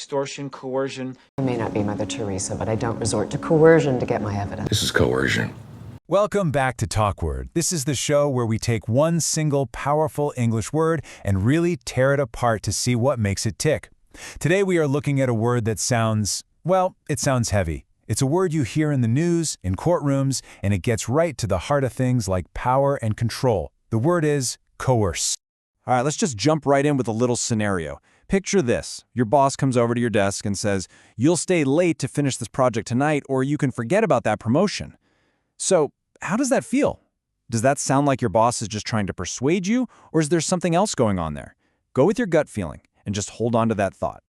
extortion, coercion. I may not be Mother Teresa, but I don't resort to coercion to get my evidence. This is coercion. Welcome back to TalkWord. This is the show where we take one single powerful English word and really tear it apart to see what makes it tick. Today we are looking at a word that sounds, well, it sounds heavy. It's a word you hear in the news, in courtrooms, and it gets right to the heart of things like power and control. The word is coerce. All right, let's just jump right in with a little scenario. Picture this. Your boss comes over to your desk and says, "You'll stay late to finish this project tonight, or you can forget about that promotion." So, how does that feel? Does that sound like your boss is just trying to persuade you, or is there something else going on there? Go with your gut feeling and just hold on to that thought.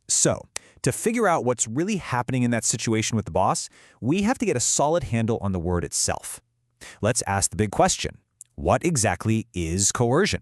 So, to figure out what's really happening in that situation with the boss, we have to get a solid handle on the word itself. Let's ask the big question. What exactly is coercion?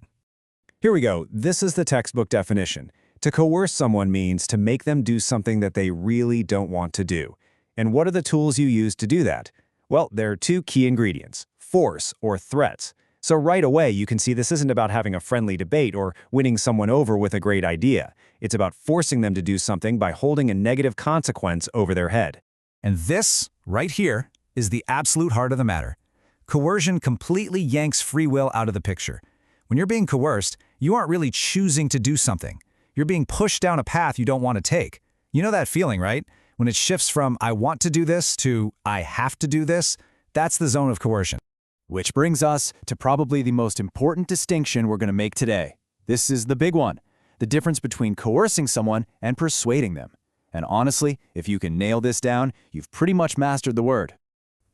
Here we go. This is the textbook definition. To coerce someone means to make them do something that they really don't want to do. And what are the tools you use to do that? Well, there are two key ingredients: force or threats. So right away, you can see this isn't about having a friendly debate or winning someone over with a great idea. It's about forcing them to do something by holding a negative consequence over their head. And this, right here, is the absolute heart of the matter. Coercion completely yanks free will out of the picture. When you're being coerced, you aren't really choosing to do something. You're being pushed down a path you don't want to take. You know that feeling, right? When it shifts from "I want to do this" to "I have to do this," that's the zone of coercion. Which brings us to probably the most important distinction we're going to make today. This is the big one, the difference between coercing someone and persuading them. And honestly, if you can nail this down, you've pretty much mastered the word.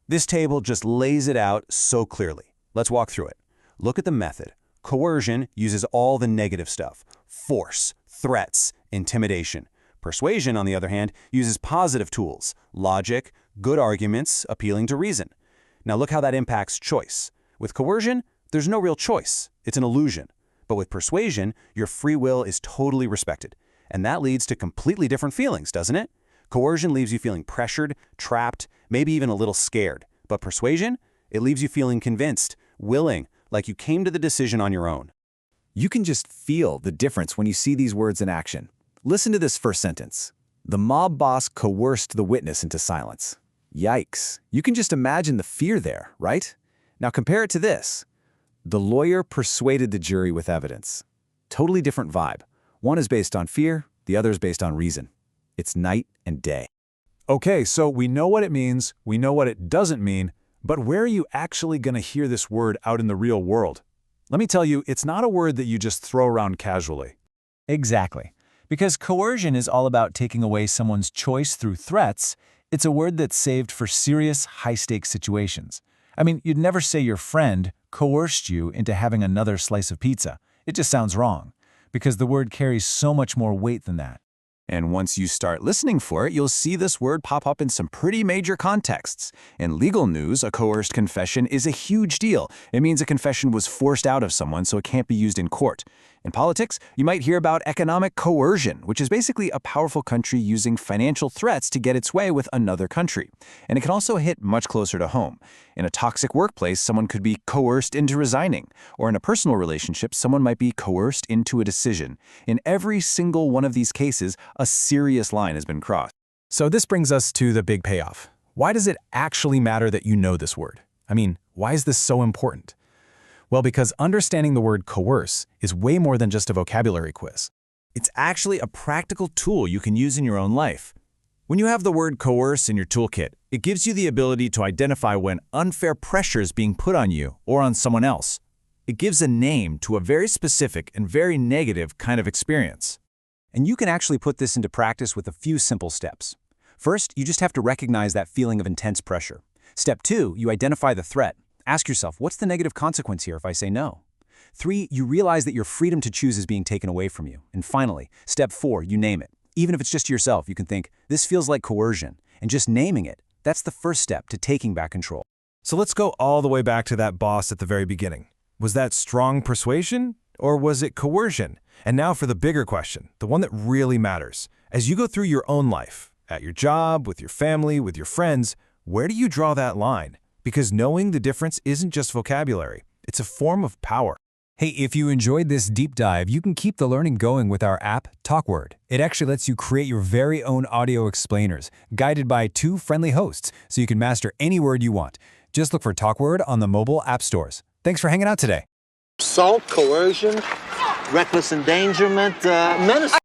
This table just lays it out so clearly. Let's walk through it. Look at the method. Coercion uses all the negative stuff: force, threats, intimidation. Persuasion, on the other hand, uses positive tools: logic, good arguments, appealing to reason. Now look how that impacts choice. With coercion, there's no real choice. It's an illusion. But with persuasion, your free will is totally respected. And that leads to completely different feelings, doesn't it? Coercion leaves you feeling pressured, trapped, maybe even a little scared. But persuasion, it leaves you feeling convinced, willing, like you came to the decision on your own. You can just feel the difference when you see these words in action. Listen to this first sentence. The mob boss coerced the witness into silence. Yikes. You can just imagine the fear there, right? Now compare it to this. The lawyer persuaded the jury with evidence. Totally different vibe. One is based on fear, the other is based on reason. It's night and day. Okay, so we know what it means, we know what it doesn't mean, but where are you actually going to hear this word out in the real world? Let me tell you, it's not a word that you just throw around casually. Exactly. Because coercion is all about taking away someone's choice through threats. It's a word that's saved for serious, high-stakes situations. I mean, you'd never say your friend coerced you into having another slice of pizza. It just sounds wrong, because the word carries so much more weight than that. And once you start listening for it, you'll see this word pop up in some pretty major contexts. In legal news, a coerced confession is a huge deal. It means a confession was forced out of someone, so it can't be used in court. In politics, you might hear about economic coercion, which is basically a powerful country using financial threats to get its way with another country. And it can also hit much closer to home. In a toxic workplace, someone could be coerced into resigning. Or in a personal relationship, someone might be coerced into a decision. In every single one of these cases, a serious line has been crossed. So this brings us to the big payoff. Why does it actually matter that you know this word? I mean, why is this so important? Well, because understanding the word coerce is way more than just a vocabulary quiz. It's actually a practical tool you can use in your own life. When you have the word coerce in your toolkit, it gives you the ability to identify when unfair pressure is being put on you or on someone else. It gives a name to a very specific and very negative kind of experience. And you can actually put this into practice with a few simple steps. First, you just have to recognize that feeling of intense pressure. Step 2, you identify the threat. Ask yourself, what's the negative consequence here if I say no? 3, you realize that your freedom to choose is being taken away from you. And finally, step 4, you name it. Even if it's just yourself, you can think, this feels like coercion. And just naming it, that's the first step to taking back control. So let's go all the way back to that boss at the very beginning. Was that strong persuasion or was it coercion? And now for the bigger question, the one that really matters. As you go through your own life, at your job, with your family, with your friends, where do you draw that line? Because knowing the difference isn't just vocabulary, it's a form of power. Hey, if you enjoyed this deep dive, you can keep the learning going with our app, TalkWord. It actually lets you create your very own audio explainers, guided by 2 friendly hosts, so you can master any word you want. Just look for TalkWord on the mobile app stores. Thanks for hanging out today. Assault, coercion, reckless endangerment, menace.